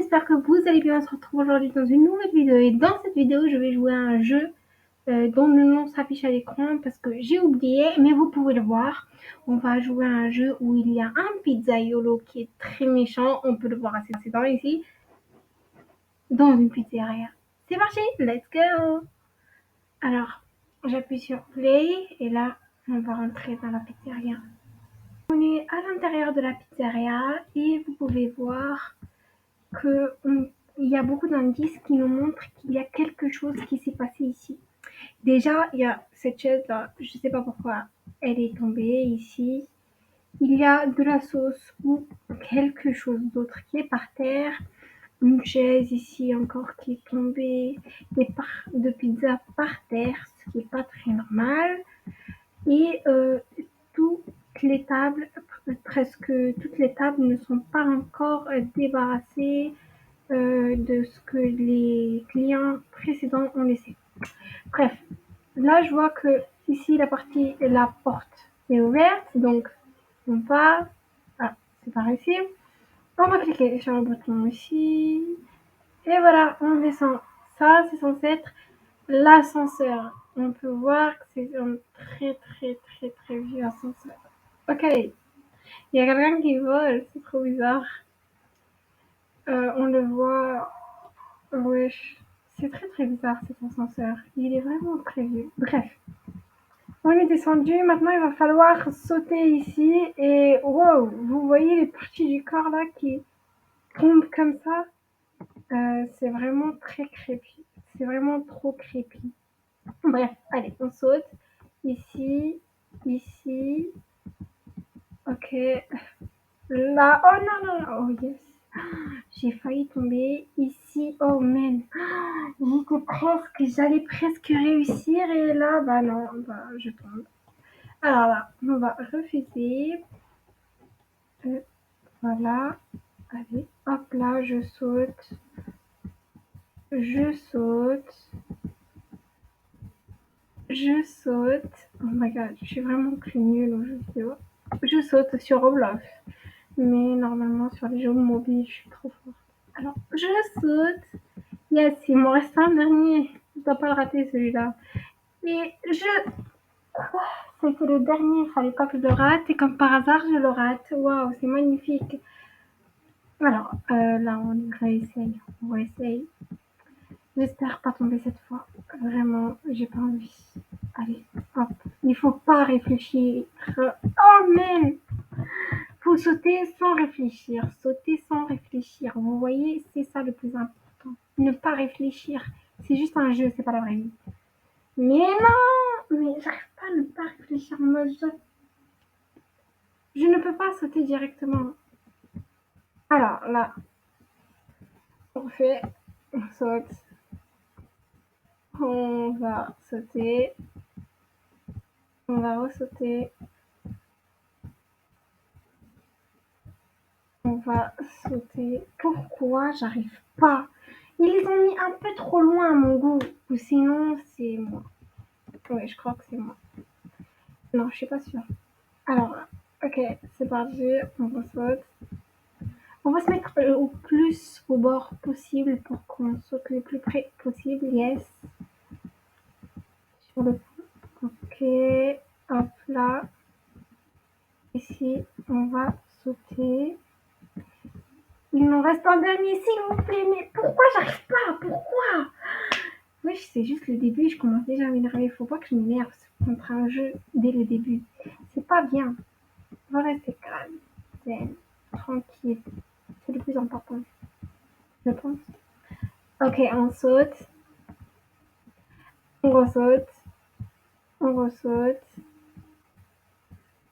j'espère que vous allez bien. On se retrouve aujourd'hui dans une nouvelle vidéo et dans cette vidéo je vais jouer à un jeu dont le nom s'affiche à l'écran parce que j'ai oublié, mais vous pouvez le voir. On va jouer à un jeu où il y a un pizzaiolo qui est très méchant, on peut le voir assez souvent ici, dans une pizzeria. C'est parti, let's go. Alors, j'appuie sur play et là on va rentrer dans la pizzeria. On est à l'intérieur de la pizzeria et vous pouvez voir qu'il y a beaucoup d'indices qui nous montrent qu'il y a quelque chose qui s'est passé ici. Déjà, il y a cette chaise-là, je ne sais pas pourquoi elle est tombée ici. Il y a de la sauce ou quelque chose d'autre qui est par terre. Une chaise ici encore qui est tombée. Des parts de pizza par terre, ce qui n'est pas très normal. Et toutes les tables, presque toutes les tables ne sont pas encore débarrassées de ce que les clients précédents ont laissé. Bref, là je vois que ici la porte est ouverte, donc on part. Ah, c'est par ici. On va cliquer sur le bouton ici. Et voilà, on descend. Ça, c'est censé être l'ascenseur. On peut voir que c'est un très vieux ascenseur. Ok, il y a quelqu'un qui vole, c'est trop bizarre. On le voit. Wesh, c'est très bizarre cet ascenseur. Il est vraiment très vieux. Bref, on est descendu. Maintenant, il va falloir sauter ici. Et wow, vous voyez les parties du corps là qui tombent comme ça. C'est vraiment très creepy. C'est vraiment trop creepy. Bref, allez, on saute. Ici, ici. Ok. Là, oh non, oh yes. J'ai failli tomber ici. Oh man, j'allais presque réussir et là, bah non, bah je tombe. Alors là, on va refuser. Voilà. Allez, hop là, je saute. Je saute. Je saute. Oh my god, je suis vraiment plus nulle aux jeux vidéo. Je saute sur Roblox. Mais normalement, sur les jeux mobiles, je suis trop forte. Alors, je saute. Yes, il m'en reste un dernier. Je ne dois pas le rater celui-là. Et quoi? C'était le dernier, il fallait pas que je le rate. Et comme par hasard, je le rate. Waouh, c'est magnifique. Alors, là, on réessaye. On va essayer. J'espère pas tomber cette fois. Vraiment, j'ai pas envie. Allez, hop. Il faut pas réfléchir. Oh, man! Faut sauter sans réfléchir. Sauter sans réfléchir. Vous voyez, c'est ça le plus important. Ne pas réfléchir. C'est juste un jeu, c'est pas la vraie vie. Mais non! Mais j'arrive pas à ne pas réfléchir. Moi, je ne peux pas sauter directement. Alors là, on saute. On va sauter. On va ressauter. On va sauter. Pourquoi j'arrive pas? Ils les ont mis un peu trop loin à mon goût. Ou sinon, c'est moi. Oui, je crois que c'est moi. Non, je suis pas sûre. Alors, ok, c'est parti. On saute. On va se mettre au plus au bord possible pour qu'on saute le plus près possible. Yes. Sur le ok. Hop là. Ici, on va sauter. Il nous reste un dernier, s'il vous plaît. Mais pourquoi j'arrive pas? Pourquoi? Oui, c'est juste le début. Je commence déjà à m'énerver. Faut pas que je m'énerve contre un jeu dès le début. C'est pas bien. On va rester calme, zen, tranquille. C'est le plus important, je pense. Ok, on saute. On ressaute. On ressaute.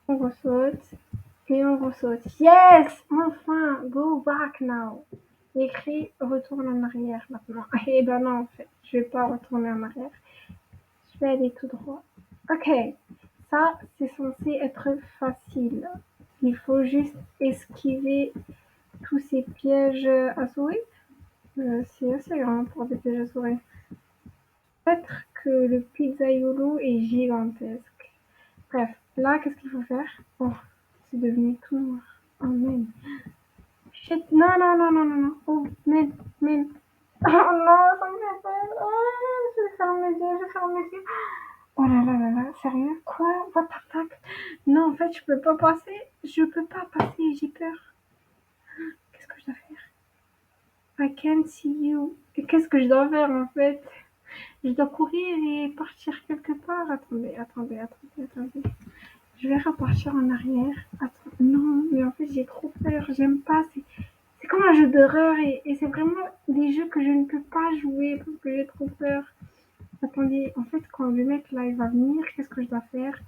On ressaute. Et on ressaute. Yes! Enfin! Go back now! Écrit retourne en arrière maintenant. Et ben non, en fait, je vais pas retourner en arrière. Je vais aller tout droit. Ok, ça, c'est censé être facile. Il faut juste esquiver tous ces pièges à souris. C'est assez grand pour des pièges à souris. Peut-être que le pizzaiolo est gigantesque. Bref, là, qu'est-ce qu'il faut faire? Oh, c'est devenu tout noir. Oh, man. Shit, non. Oh, man. je peux pas passer. Je peux pas passer, j'ai peur. Qu'est-ce que je dois faire? I can't see you. Et qu'est-ce que je dois faire en fait? Je dois courir et partir quelque part. Attendez. Je vais repartir en arrière. Attends, non, mais en fait j'ai trop peur. J'aime pas. C'est comme un jeu d'horreur et c'est vraiment des jeux que je ne peux pas jouer parce que j'ai trop peur. Attendez, en fait quand le mec là il va venir, qu'est-ce que je dois faire?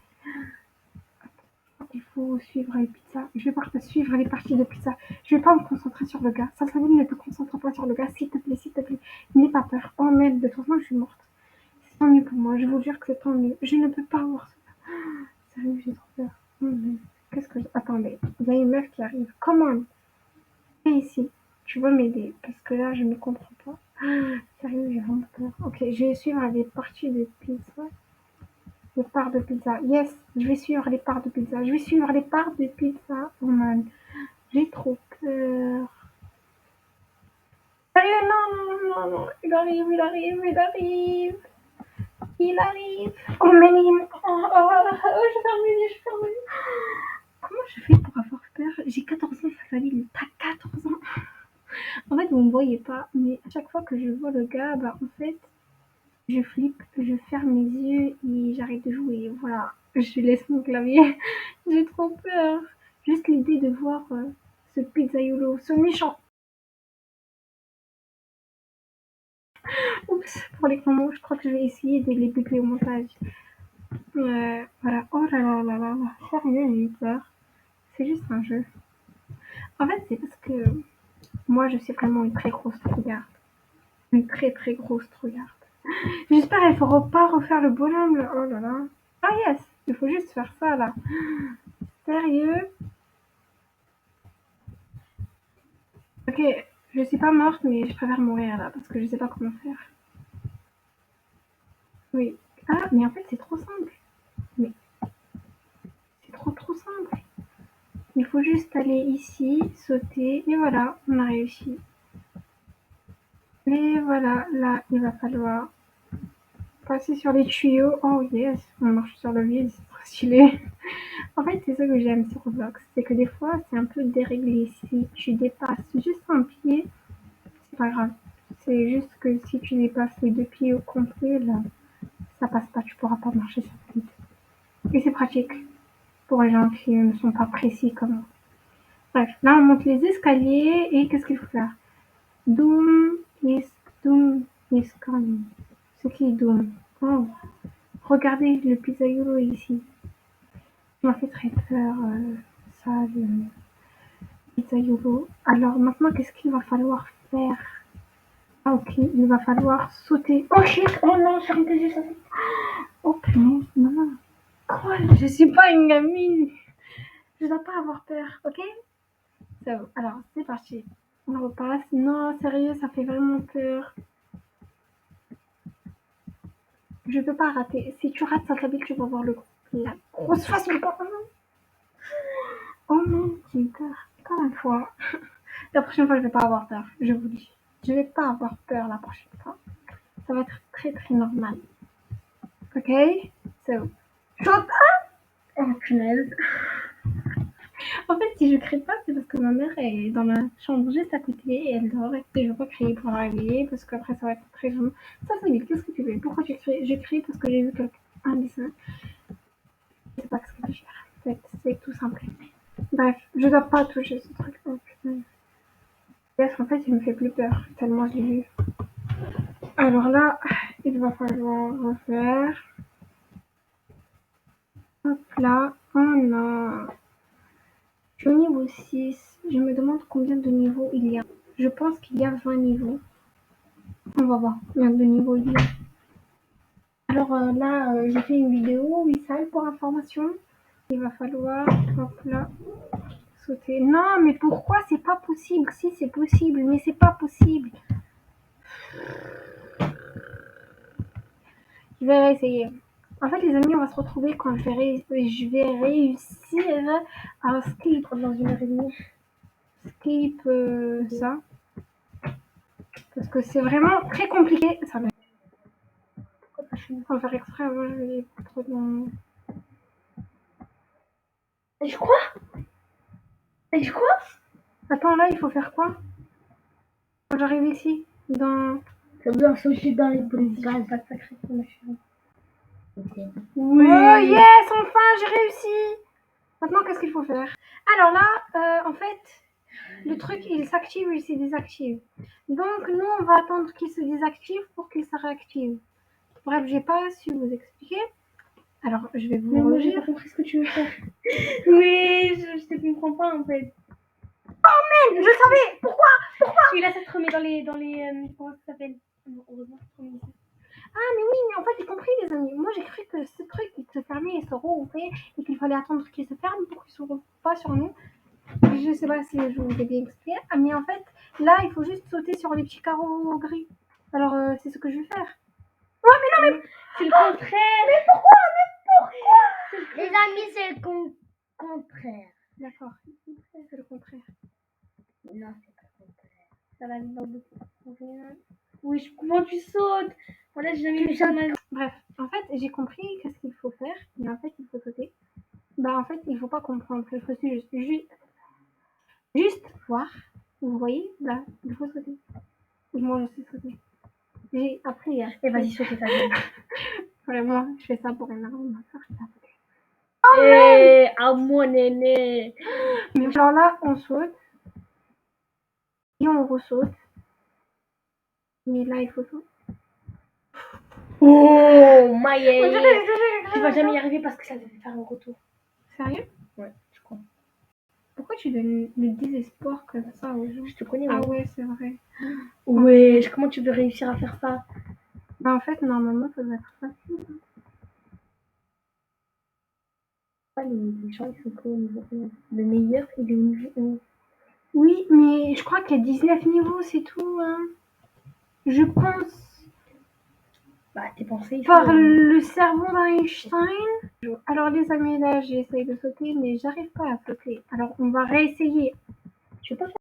Il faut suivre les pizzas. Je vais pas suivre les parties de pizza. Je vais pas me concentrer sur le gars. Salsabil, ne te concentre pas sur le gars, s'il te plaît, s'il te plaît. N'aie pas peur. Oh merde, de toute façon, je suis morte. C'est tant mieux pour moi. Je vous jure que c'est tant mieux. Je ne peux pas voir ça. Sérieux, j'ai trop peur. Oh, qu'est-ce que je... Attendez, il y a une meuf qui arrive. Comment? Viens ici. Tu veux m'aider? Parce que là, je ne comprends pas. Sérieux, j'ai vraiment peur. Ok, je vais suivre les parties de pizza. Les parts de pizza. Yes, je vais suivre les parts de pizza. Je vais suivre les parts de pizza. Oh man, j'ai trop peur. Sérieux, non. Il arrive. Oh, mais je ferme les yeux, je ferme les yeux. Comment je fais pour avoir peur? J'ai 14 ans, ça s'allume. T'as 14 ans. En fait, vous me voyez pas, mais à chaque fois que je vois le gars, bah en fait, je flippe, je ferme mes yeux et j'arrête de jouer. Voilà, je laisse mon clavier. J'ai trop peur. Juste l'idée de voir ce pizzaiolo, ce méchant. Oups, pour les grands mots, je crois que je vais essayer de les boucler au montage. Voilà. Oh là. Sérieux, j'ai eu peur. C'est juste un jeu. En fait, c'est parce que moi, je suis vraiment une très grosse trouillarde. Une très grosse trouillarde. J'espère qu'il ne faut pas refaire le bonhomme. Là. Oh là là. Ah yes, il faut juste faire ça là. Sérieux? Ok, je suis pas morte, mais je préfère mourir là parce que je sais pas comment faire. Oui. Ah, mais en fait, c'est trop simple. Mais c'est trop simple. Il faut juste aller ici, sauter, et voilà, on a réussi. Et voilà, là, il va falloir passer sur les tuyaux. Oh yes, on marche sur le vide, c'est trop stylé. En fait, c'est ça que j'aime sur Roblox, c'est que des fois, c'est un peu déréglé. Si tu dépasses juste un pied, c'est pas grave. C'est juste que si tu dépasses les 2 pieds au complet, là, ça passe pas, tu pourras pas marcher sur le vide. Et c'est pratique pour les gens qui ne sont pas précis comme moi. Bref, là, on monte les escaliers et qu'est-ce qu'il faut faire? Doom is coming. Ce qui est Doom. Oh, regardez le pizzaiolo ici. Ça m'a fait très peur, ça, le pizzaiolo. Alors maintenant, qu'est-ce qu'il va falloir faire? Ah ok, il va falloir sauter. Oh shit! Oh non, j'ai entendu ça. Oh punaise, non. Quoi? Je suis pas une gamine. Je dois pas avoir peur, ok? So, alors, c'est parti. On repasse. Non, sérieux, ça fait vraiment peur. Je peux pas rater. Si tu rates Salsabil, tu vas voir la grosse face du papa. Oh non, j'ai eu peur. Encore une fois. La prochaine fois, je vais pas avoir peur. Je vous dis. Je vais pas avoir peur la prochaine fois. Ça va être très normal. Ok? So, shut up! Oh punaise. En fait, si je crie pas, c'est parce que ma mère est dans la chambre juste à côté et elle dort et je veux pas crier pour la réveiller parce qu'après ça va être très gênant. Ça, c'est vite. Qu'est-ce que tu fais? Pourquoi tu cries? Je crie parce que j'ai vu un dessin. Je sais pas ce que je vais faire. C'est tout simple. Bref, je dois pas toucher ce truc. Oh putain. Parce qu'en fait, il me fait plus peur tellement je l'ai vu. Alors là, il va falloir refaire. Hop là. Oh non. Je suis au niveau 6. Je me demande combien de niveaux il y a. Je pense qu'il y a 20 niveaux. On va voir combien de niveaux il y a. Alors là, j'ai fait une vidéo, Wissal, pour information. Il va falloir, hop là, sauter. Non, mais pourquoi c'est pas possible? Si, c'est possible, mais c'est pas possible. Je vais réessayer. En fait, les amis, on va se retrouver quand je vais réussir à skip dans une heure et demie. Skip ça. Parce que c'est vraiment très compliqué. Ça va. On va faire exprès, avant je vais trop dans... Et je crois. Et je crois. Attends, là, il faut faire quoi? Quand j'arrive ici, dans... Ça doit sauter dans les positions. Pas de sacré pour ma chérie. Ok. Oui. Oh yes, enfin, j'ai réussi. Maintenant, qu'est-ce qu'il faut faire? Alors là, en fait, le truc, il s'active ou il se désactive. Donc, nous, on va attendre qu'il se désactive pour qu'il se réactive. Bref, j'ai pas su vous expliquer. Alors, je vais vous Mais moi, j'ai relire. pas compris ce que tu veux faire. Oui, je te comprends pas en fait. Je le savais. Pourquoi? Celui-là, ça te remet dans les. Comment ça s'appelle? Heureusement, ça te remet ici. Ah, mais oui, mais en fait, j'ai compris, les amis. Moi, j'ai cru que ce truc, il se fermait et se rouvrait et qu'il fallait attendre qu'il se ferme pour qu'il ne s'ouvre pas sur nous. Je sais pas si je vous ai bien expliqué. Ah, mais en fait, là, il faut juste sauter sur les petits carreaux gris. Alors, c'est ce que je vais faire. Ouais, mais non, mais... C'est le contraire. Mais pourquoi? Les amis, c'est le contraire. D'accord, c'est le contraire. Non, c'est pas le contraire. Ça va aller dans le oui, comment tu sautes? Voilà, j'ai jamais vu ça de ma vie. Bref, en fait, j'ai compris qu'est-ce qu'il faut faire. Mais en fait, il faut sauter. Bah, en fait, il faut pas comprendre. Il faut juste voir. Vous voyez, là, il faut sauter. Et moi, je sais sauter. J'ai appris à... Et vas-y, sautez ta gueule. Vraiment, je fais ça pour énerver ma soeur. Eh, à mon aîné. Mais alors là, on saute. Et on ressaute. Mais là, il faut sauter. Oh, Maïe. Tu vas jamais y arriver parce que ça devait faire un retour. Sérieux? Ouais, je crois. Pourquoi tu donnes le désespoir comme ça aux gens? Je te connais, Ah ouais, c'est vrai. Ouais, comment tu veux réussir à faire ça? Bah en fait, normalement, ça doit être facile. Les gens, ils sont quoi au niveau? Le meilleur, il est au niveau... Oui, mais je crois qu'il y a 19 niveaux, c'est tout. Hein. Je pense... Bah, tes pensées, par le cerveau d'Einstein. Alors les amis, là, j'essaye de sauter, mais j'arrive pas à sauter. Alors on va réessayer. Tu veux pas faire